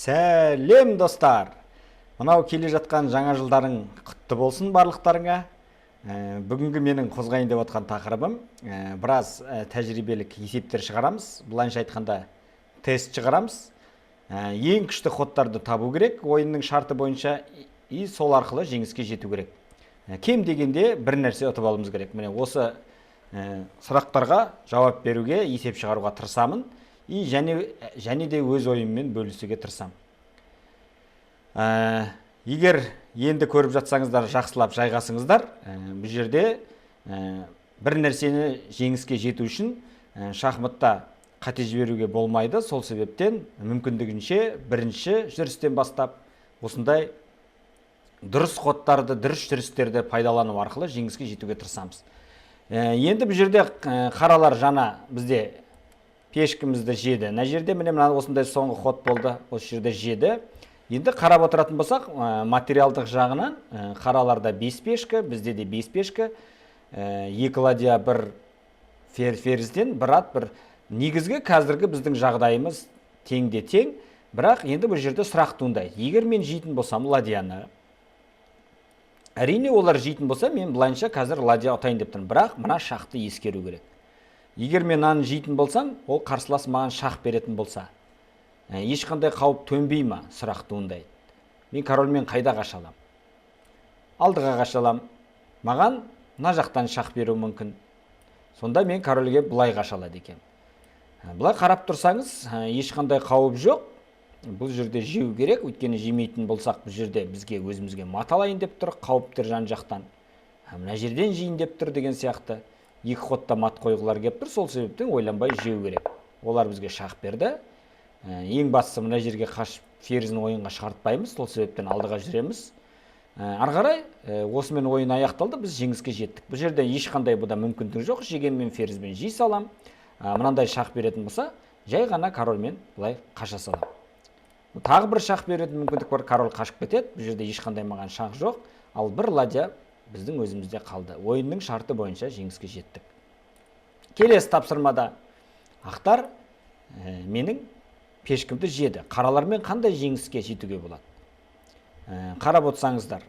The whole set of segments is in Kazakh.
Сәлем достар! Мынау келе жатқан жаңа жылдарың құтты болсын барлықтарыңа. Бүгінгі менің қозғайын деп отқан тақырыбым біраз тәжірибелік есептер шығарамыз. Былайша айтқанда тест шығарамыз. Ең күшті кодтарды табу керек ойынның шарты бойынша и сол арқылы жеңіске жету керек. Кем дегенде бір нәрсе ұтып алуымыз керек. Міне осы сұрақтарға жауап беруге, есеп шығаруға тырысамын. И және де өз ойыммен бөлісуге тырысам. Егер енді көріп жатсаңыздар, жақсылап жайғасыңыздар, бұл жерде бір нәрсені жеңіске жету үшін шахматта қате жіберуге болмайды. Сол себептен мүмкіндігінше бірінші жүрістен бастап осындай дұрыс кодтарды, дұрыс жүрістерді пайдалану арқылы жеңіске жетуге тырысамыз. Енді бұл жерде қаралар жана бізде пешкімізді жеді. Мына жерде міне осындай соңғы ход болды. Осы жерде жеді. Енді қарап отыратын болсақ, материалдық жағынан қараларда 5 пешкі, бізде де 5 пешкі, 2 ладья, 1 ферзден, 1 ат, 1. Негізгі қазіргі біздің жағдайымыз теңде тең, бірақ енді бұл жерде сұрақ туындайды. Егер мен жейтін болсам ладьяны, әрине олар жейтін болса, мен былайынша қазір ладья ұтайын деп тұрмын, бірақ мына шақты ескеру керек. Егер мен аны жейтін болсам, ол қарсылас маған шах беретін болса, ешқандай қауіп төнбей ма, сұрақ туындайды. Мен корольмен қайда қаша алам? Алдыға қаша алам. Маған мына жақтан шах беру мүмкін. Сонда мен корольге былай қаша алады екем. Былай қарап тұрсаңыз, ешқандай қауіп жоқ. Бұл жерде жеу керек, өйткені жемейтін болсақ, бұл жерде бізге өзімізге мат алайын деп тұр, қауіптер жан жақтан. Мына жерден жейін деп тұр деген сияқты. Екі ходта мат қойғылар кеп тұр, сол себептен ойланбай жеу керек. Олар бізге шах берді. Ең бастысы мына жерге қашып ферзін ойынға шығартпаймыз, сол себептен алдыға жүреміз. Ары қарай осымен ойын аяқталды, біз жеңіске жеттік. Бұл жерде ешқандай бұда мүмкіндік жоқ. Жегенмен ферзбен жей салам. Мынандай шах беретін болса, жай ғана корольмен былай қаша салам. Тағы бір шах беретін мүмкіндік бар, король қашып кетеді. Бұл жерде ешқандай маған шах жоқ. Ал бір ладья біздің өзімізде қалды. Ойынның шарты бойынша жеңіске жеттік. Келесі тапсырмада ақтар менің пешкімді жеді. Қаралармен қандай жеңіске жетуге болады? Қарап отырсаңыздар,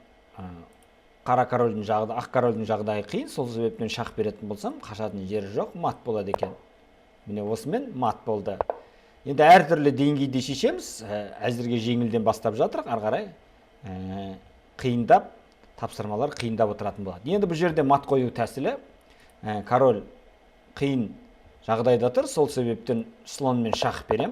ақ корольдің жағдайы қиын, сол себептен шах беретін болсам, қашатын жері жоқ, мат болады екен. Міне осымен мат болды. Енді әртүрлі деңгейде шешеміз, әзірге жеңілден бастап жатырық, ары қарай қиындап, тапсырмалар қиындап отыратын болады. Енді бұл жерде мат қою тәсілі, король қиын жағдайда тұр, сол себептен слонмен шах берем.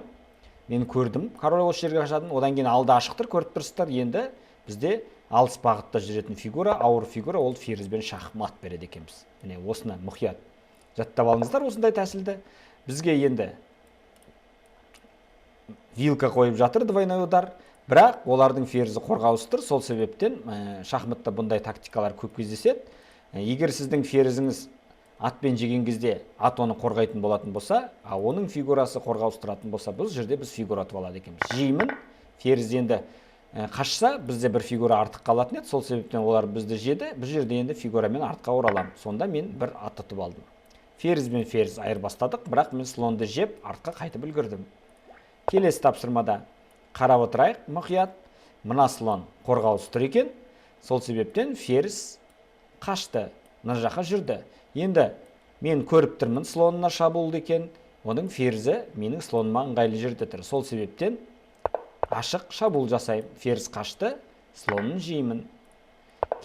Мен көрдім, король осы жерге қашатын, одан кейін алды ашық тұр, көріп тұрсыздар. Енді бізде алыс бағытта жүретін фигура, ауыр фигура, ол ферзбен шах мат береді екенбіз. Міне осыны мұқият жаттап алыңыздар осындай тәсілді. Бізге енді вилка қойып жатыр, двойной удар. Бірақ олардың ферзі қорғаусыз тұр, сол себептен шахматта бұндай тактикалар көп кездеседі. Егер сіздің ферзіңіз атпен жеген кезде ат оны қорғайтын болатын болса, оның фигурасы қорғаусыз тұратын болса, бұл жерде біз фигура ұтып алады екенбіз. Жеймін, ферзь енді қашса, бізде бір фигура артық қалатын еді, сол себептен олар бізді жеді. Бұл жерде енді фигурамен артқа оралам. Сонда мен бір ат ұтып алдым. Ферзь бен ферзь айырбастадық, бірақ мен слонды жеп артқа қайтып үлгердім. Келесі тапсырмада қарап отырайық, мұқият. Мына слон қорғаусыз тұр екен. Сол себептен ферзь қашты, мына жаққа жүрді. Енді мен көріп тұрмын слонына шабуылды екен. Оның ферзі менің слоныма ыңғайлы жерде тұр. Сол себептен ашық шабуыл жасаймын. Ферзь қашты, слонын жеймін.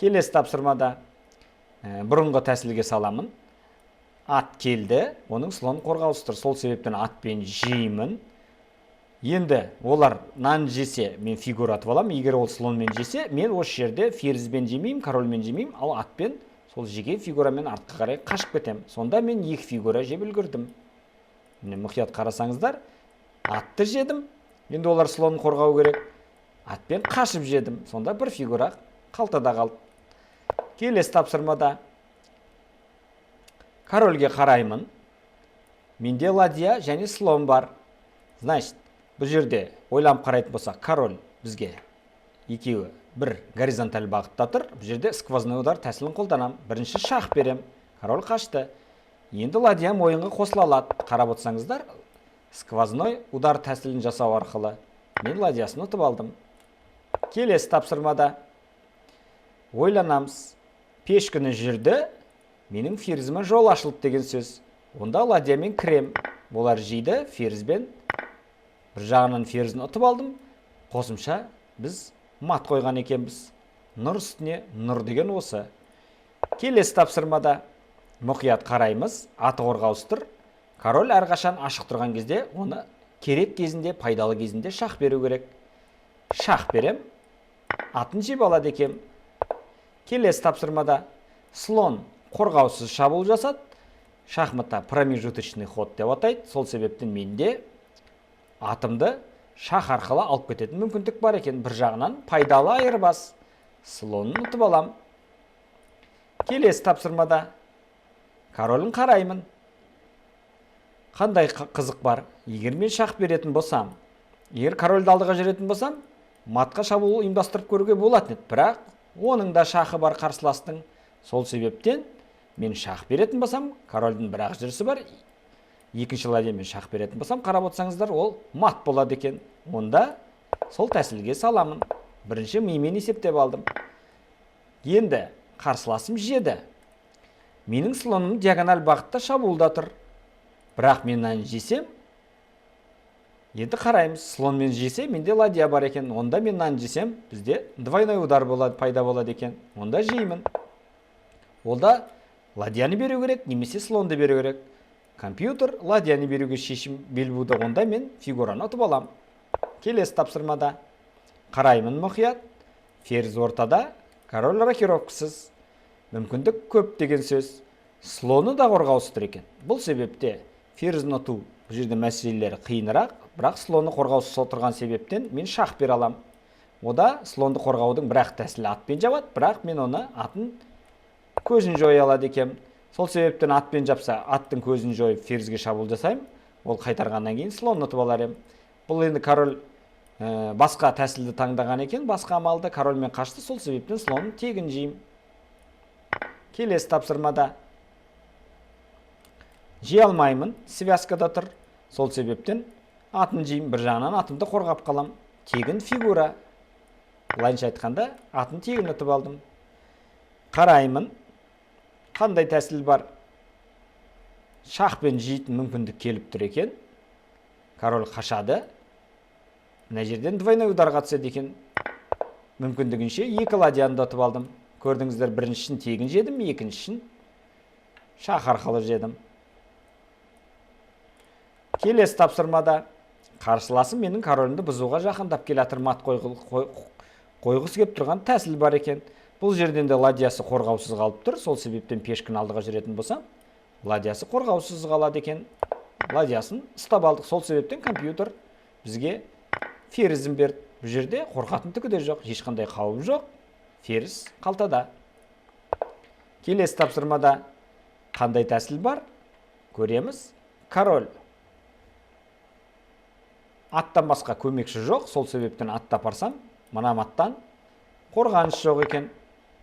Келесі тапсырмада бұрынғы тәсілге саламын. Ат келді, оның слоны қорғаусыз тұр. Сол себептен атпен жеймін. Енді олар нан жесе, мен фигура атып аламын. Егер ол слонмен жесе, мен осы жерде ферзбен жемеймін, корольмен жемеймін, ал атпен сол жеген фигурамен артқа қарай қашып кетем. Сонда мен екі фигура жеп үлгердім. Міне мұқият қарасаңыздар, атты жедім. Енді олар слонын қорғау керек. Атпен қашып жедім. Сонда бір фигура қалтада қалды. Келесі тапсырмада корольге қараймын. Менде ладья және слон бар. Значит, бұл жерде ойланып қарайтын болсақ, король бізге екеуі бір горизонталь бағытта тұр. Бұл жерде сквозной удар тәсілін қолданам. Бірінші шах берем. Король қашты. Енді ладьям ойынға қосыла алады. Қарап отырсаңыздар, сквозной удар тәсілін жасау арқылы мен ладьясын ұтып алдым. Келесі тапсырмада ойланамыз. Пешкіні жүрді, менің ферзіме жол ашылып деген сөз. Онда ладьямен кірем. Олар жейді ферзбен. Бір жағынан ферзін ұтып алдым. Қосымша біз мат қойған екенбіз. Нұр үстіне нұр деген осы. Келесі тапсырмада мұқият қараймыз. Аты қорғаусыз тұр. Король әрқашан ашық тұрған кезде, оны керек кезінде, пайдалы кезінде шах беру керек. Шах берем. Атын жеп алады екем. Келесі тапсырмада слон қорғаусыз шабуыл жасады. Шахматта промежуточный ход деп атайды. Сол себептен менде атымды шах арқылы алып кететін мүмкіндік бар екен. Бір жағынан пайдалы айырбас. Слонын ұтып алам. Келесі тапсырмада королін қараймын. Қандай қызық бар? Егер мен шах беретін болсам, егер корольді алдыға жүретін болсам, матқа шабуыл ұйымдастырып көруге болатын еді. Бірақ оның да шахы бар қарсыластың. Сол себептен мен шах беретін болсам, корольдің бір-ақ жүрісі бар. Екінші ладьямен шах беретін болсам, қарап отырсаңыздар, ол мат болады екен. Онда сол тәсілге саламын. Бірінші мимен есептеп алдым. Енді қарсыласым жеді. Менің слоным диагональ бағытта шабуылда тұр. Бірақ мен мынаны жесем, енді қараймыз, слонмен жесе, менде ладья бар екен. Онда мен мынаны жесем, бізде двойной удар болады, пайда болады екен. Онда жеймін. Олда ладьяны беру керек, немесе слонды беру керек. Компьютер ладьяны беруге шешім бел буды. Онда мен фигураны ұтып алам. Келесі тапсырмада қараймын мұқият. Ферзь ортада, король рокировкасыз. Мүмкіндік көп деген сөз. Слоны да қорғаусыз тұр екен. Бұл себепте ферзін ұту бұл жерде мәселелері қиынырақ, бірақ слоны қорғаусыз отырған себептен мен шах бере алам. Ода слонды қорғаудың бірақ тәсілі атпен жабады, бірақ мен оны атын көзін жоя алады екем. Сол себептен атпен жапса, аттың көзін жойып ферзге шабуыл жасаймын. Ол қайтарғаннан кейін слон ұтып алар ем. Бұл енді король басқа тәсілді таңдаған екен, басқа амалды корольмен қашты. Сол себептен слонын тегін жеймін. Келесі тапсырмада жей алмаймын, связкада тұр. Сол себептен атын жеймін, бір жағынан атымды қорғап қалам. Тегін фигура. Былайынша айтқанда, атын тегін ұтып алдым. Қараймын, қандай тәсіл бар? Шахпен жейтін мүмкіндік келіп тұр екен. Король қашады. Мына жерден двойной ударға түседі екен. Мүмкіндігінше екі ладьяны ұтып алдым. Көрдіңіздер, біріншісін тегін жедім, екіншісін шах арқылы жедім. Келесі тапсырмада қарсыласым менің королімді бұзуға жақындап келатыр, мат қойғысы кеп тұрған тәсіл бар екен. Бұл жерден де ладьясы қорғаусыз қалып тұр. Сол себептен пешкін алдыға жүретін болсам, ладьясы қорғаусыз қалады екен. Ладьясын ұстап алдық. Сол себептен компьютер бізге ферзін берді. Бұл жерде қорқатын түгі де жоқ, ешқандай қауіп жоқ. Ферзь қалтада. Келесі тапсырмада қандай тәсіл бар? Көреміз. Король. Аттан басқа көмекші жоқ. Сол себептен атта апарсам, мына аттан қорғаныш жоқ екен.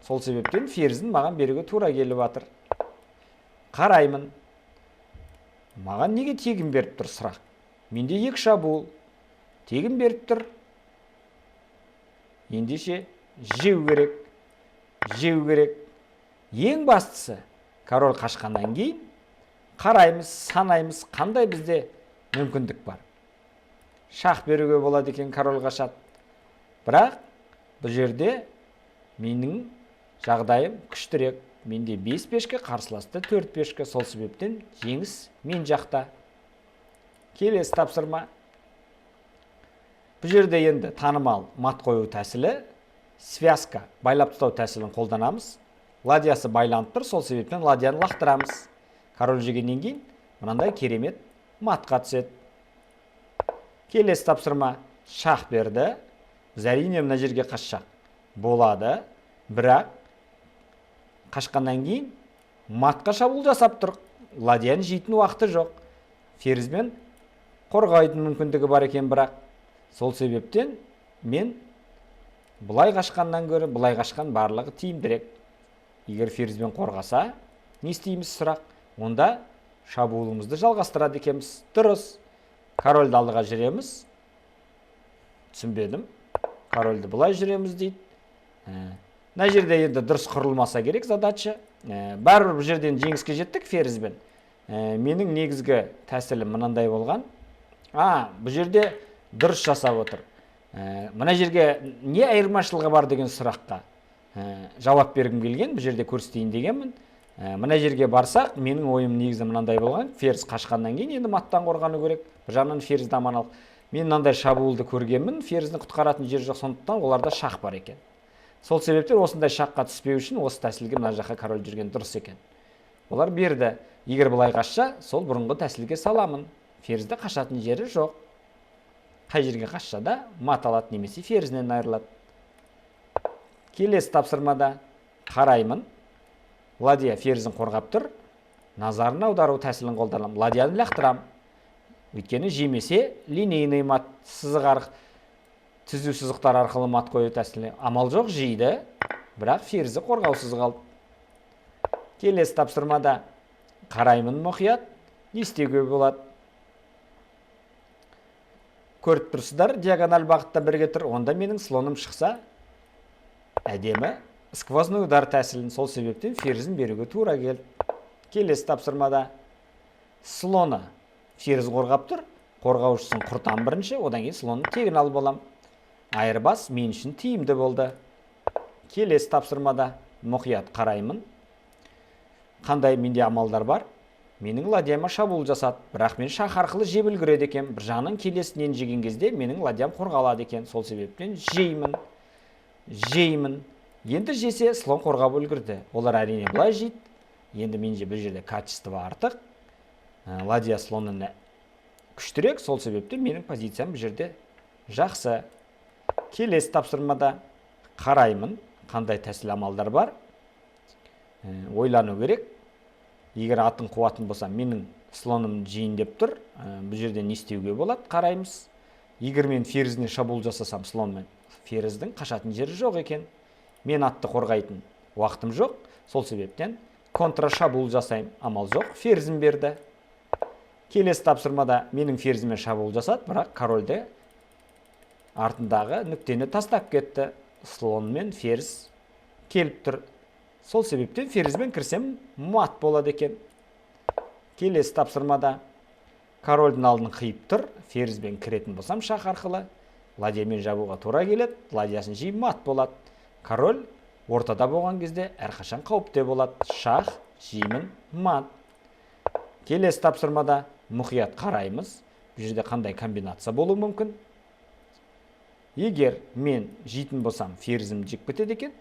Сол себептен ферзін маған беруге тура келіп жатыр. Қараймын. Маған неге тегін беріп тұр сұрақ? Менде екі шабуыл. Тегін беріп тұр. Ендеше жеу керек. Жеу керек. Ең бастысы, король қашқаннан кейін қараймыз, санаймыз, қандай бізде мүмкіндік бар. Шах беруге болады екен, король қашады. Бірақ бұл жерде менің жағдайым күштірек. Менде 5 пешке, қарсыласты 4 пешке. Сол себептен жеңіс мен жақта. Келесі тапсырма. Бұл жерде енді танымал мат қою тәсілі, связка, байлап тұстау тәсілін қолданамыз. Ладьясы байланып тұр, сол себептен ладьяны лақтырамыз. Король жегеннен кейін мынандай керемет матқа түседі. Келесі тапсырма. Шах берді. Біз әрине мына жерге қашсақ болады, бірақ қашқаннан кейін матқа шабуыл жасап тұр. Ладьяны жейтін уақыты жоқ. Ферзбен қорғайтын мүмкіндігі бар екен, бірақ сол себептен мен бұлай қашқаннан гөрі бұлай қашқан барлығы тиімдірек. Егер ферзбен қорғаса, не істейміз сұрақ? Онда шабуылымызды жалғастырады екенбіз. Дұрыс. Корольді алдыға жүреміз. түсінбедім. Корольді былай жүреміз дейді. Мына жерде енді дұрыс құрылмаса керек задача. Бәрібір бұл жерден жеңіске жеттік ферзбен. Менің негізгі тәсілім мынандай болған. Бұл жерде дұрыс жасап отыр. Мына жерге не айырмашылығы бар деген сұраққа жауап бергім келген, бұл жерде көрсетейін дегенмін. Мына жерге барсақ, менің ойым негізі мынандай болған. Ферзь қашқаннан кейін енді маттан қорғану керек. Бір жағынан ферзьді аман алып. Мен мынандай шабуылды көргенмін, ферзьні құтқаратын жер жоқ, сондықтан оларда шақ бар екен. Сол себептен осындай шаққа түспеу үшін осы тәсілге мына жаққа король жүрген дұрыс екен. Олар берді. Егер былай қашса, сол бұрынғы тәсілге саламын. Ферзьді қашатын жері жоқ. Қай жерге қашса да мат алады немесе ферзьнен айырылады. Келесі тапсырмада қараймын. Ладья ферзін қорғап тұр. Назарын аудару тәсілін қолданамын. Ладьяны лақтырам. Өйткені жемесе линейный мат, түзу сызықтар арқылы мат қою тәсілі. Амал жоқ, жейді, бірақ ферзі қорғаусыз қалды. Келесі тапсырмада қараймын мұқият. Не істеуге болады? Көріп тұрсыздар, диагональ бағытта бірге тұр. Онда менің слоным шықса, әдемі сквозной удар тәсілін, сол себептен ферзін беруге тура келді. Келесі тапсырмада слоны ферзь қорғап тұр. Қорғаушысын құртам бірінші, одан кейін слонын тегін алып алам. Айырбас мен үшін тиімді болды. Келесі тапсырмада мұқият қараймын. Қандай менде амалдар бар? Менің ладьяма шабуыл жасады, бірақ мен шах арқылы жеп үлгереді екен. Бір жағынан келесінен жеген кезде менің ладьям қорғалады екен. Сол себептен жеймін. Енді жесе слон қорғап үлгерді. Олар әрине былай жейді. Енді менде бұл жерде качество артық. Ладья слонын күштірек, сол себептен менің позициям бұл жерде жақсы. Келесі тапсырмада қараймын, қандай тәсіл амалдар бар. Ойлану керек. Егер атын қуатын болса, менің слоным жейін деп тұр. Бұл жерде не істеуге болады? Қараймыз. Егер мен ферзіне шабуыл жасасам, слонмен ферздің қашатын жері жоқ екен. Мен атты қорғайтын уақытым жоқ. Сол себептен контра шабуыл жасайым. Амал жоқ, ферзім берді. Келесі тапсырмада менің ферзімен шабуыл жасады, бірақ корольді артындағы нүктені тастап кетті. Слон мен ферзь келіп тұр. Сол себептен ферзьмен кірсем мат болады екен. Келесі тапсырмада корольдің алдын қиып тұр. Ферзьмен кіретін болсам шах арқылы ладьямен жабуға тура келеді. Ладьясын жейіп мат болады. Король ортада болған кезде әрқашан қауіпте болады. Шах, жеймін, мат. Келесі тапсырмада мұқият қараймыз. Бұл жерде қандай комбинация болуы мүмкін? Егер мен жейтін болсам, ферзім жек кетеді екен.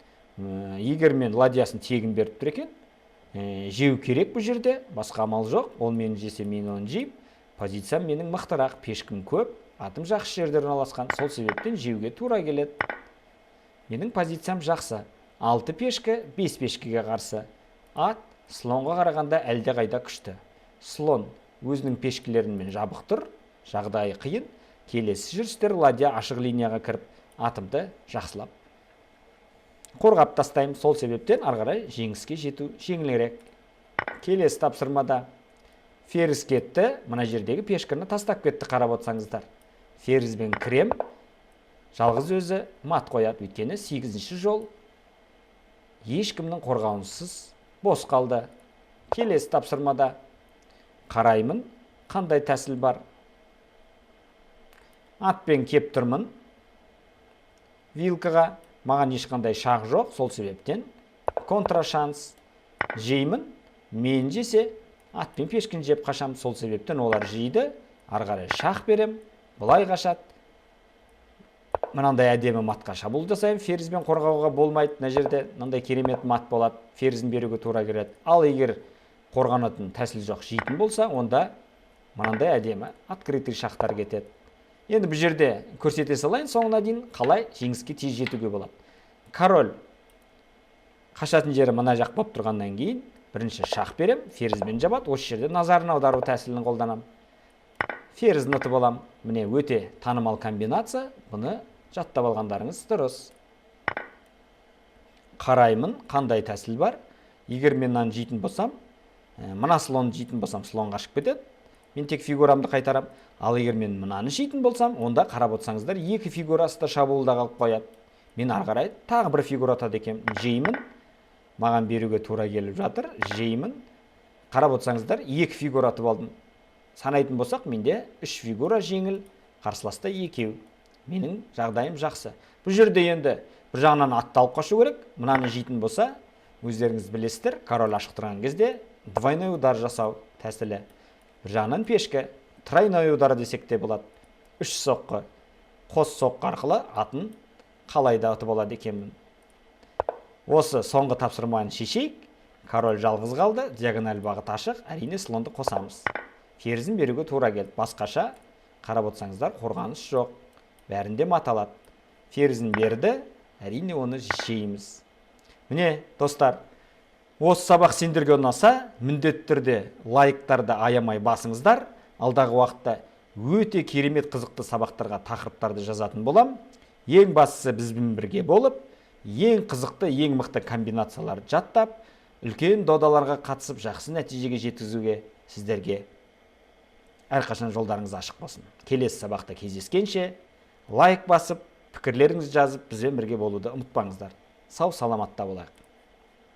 Егер мен ладьясын тегін беріп тұр екен, жеу керек бұл жерде, басқа амал жоқ. Ол мені жесе, мен оны жейм. Позициям менің мықтырақ, пешкім көп, атым жақсы жерде орналасқан. Сол себептен жеуге тура келеді. Менің позициям жақсы. 6 пешкі, 5 пешкіге қарсы. Ат слонға қарағанда әлде қайда күшті. Слон өзінің пешкілерімен жабық тұр, жағдайы қиын. Келесі жүрістер ладья ашық линияға кіріп, атымды жақсылап қорғап тастайым. Сол себептен арғарай жеңіске жету жеңілірек. Келесі тапсырмада ферзь кетті. Мына жердегі пешкіні тастап кетті, қарап отсаңыздар. Ферзьбен кірем, жалғыз өзі мат қояды. Өйткені 8-ші жол ешкімнің қорғауынсыз бос қалды. Келесі тапсырмада қараймын, қандай тәсіл бар? Атпен кеп тұрмын. Вилкаға маған ешқандай шақ жоқ, сол себептен контрашанс жеймін. Мен жесе, атпен пешкін жеп қашам, сол себептен олар жейді. Арғары шақ берем, бұлай қашады. Мынандай әдемі матқа шабуыл жасайым. Ферзьбен қорғауға болмайды. Мына жерде мынандай керемет мат болады. Ферзін беруге тура келеді. Ал егер қорғанатын тәсіл жоқ, жейтін болса, онда мынандай әдемі открытый шақтар кетеді. Енді бұл жерде көрсете салайын, соңына дейін қалай жеңіске тез жетуге болады. Король қашатын жері мына жақ болып тұрғаннан кейін бірінші шақ берем, ферзьмен жабады. Осы жерде назарын аудару тәсілін қолданам. Ферзьні ұтып алам. Міне өте танымал комбинация. Бұны жаттап алғандарыңыз дұрыс. Қараймын, қандай тәсіл бар? Егер мен мынаны жейтін болсам, мына слон жейтін болсам, слон қашып кетеді. мен тек фигурамды қайтарам. Ал егер мен мынаны жейтін болсам, онда қарап отырсаңыздар, екі фигурасы да шабуылда қалып қояды. Мен ары қарай тағы бір фигура атады екенмін. Жеймін. Маған беруге тура келіп жатыр. Жеймін. Қарап отырсаңыздар, екі фигура атып алдым. Санайтын болсақ, менде 3 фигура жеңіл, қарсыласта 2. Менің жағдайым жақсы. Бұл жерде енді бір жағынан атты алып қашу керек. Мынаны жейтін болса, өздеріңіз білесіздер, король ашық тұрған кезде двойной удар жасау тәсілі. Бір жағынан пешке, тройной удар десек те болады. 3 соққы, қос соққы арқылы атын қалай да атып алады екенмін. Осы соңғы тапсырманы шешейік. Король жалғыз қалды, диагональ бағыт ашық, әрине слонды қосамыз. Ферзін беруге тура келді. Басқаша қарап отырсаңыздар, қорғаныс жоқ. Бәрінде маталады. Ферзін берді, әрине оны жейміз. Міне, достар, осы сабақ сендерге ұнаса, міндетті түрде лайктарды аямай басыңыздар. Алдағы уақытта өте керемет қызықты сабақтарға тақырыптарды жазатын болам. Ең бастысы бізбен бірге болып, ең қызықты, ең мықты комбинацияларды жаттап, үлкен додаларға қатысып, жақсы нәтижеге жеткізуге сіздерге әрқашан жолдарыңыз ашық болсын. Келесі сабақта кездескенше лайк басып, пікірлеріңізді жазып, бізбен бірге болуды ұмытпаңыздар. Сау саламатта болайық.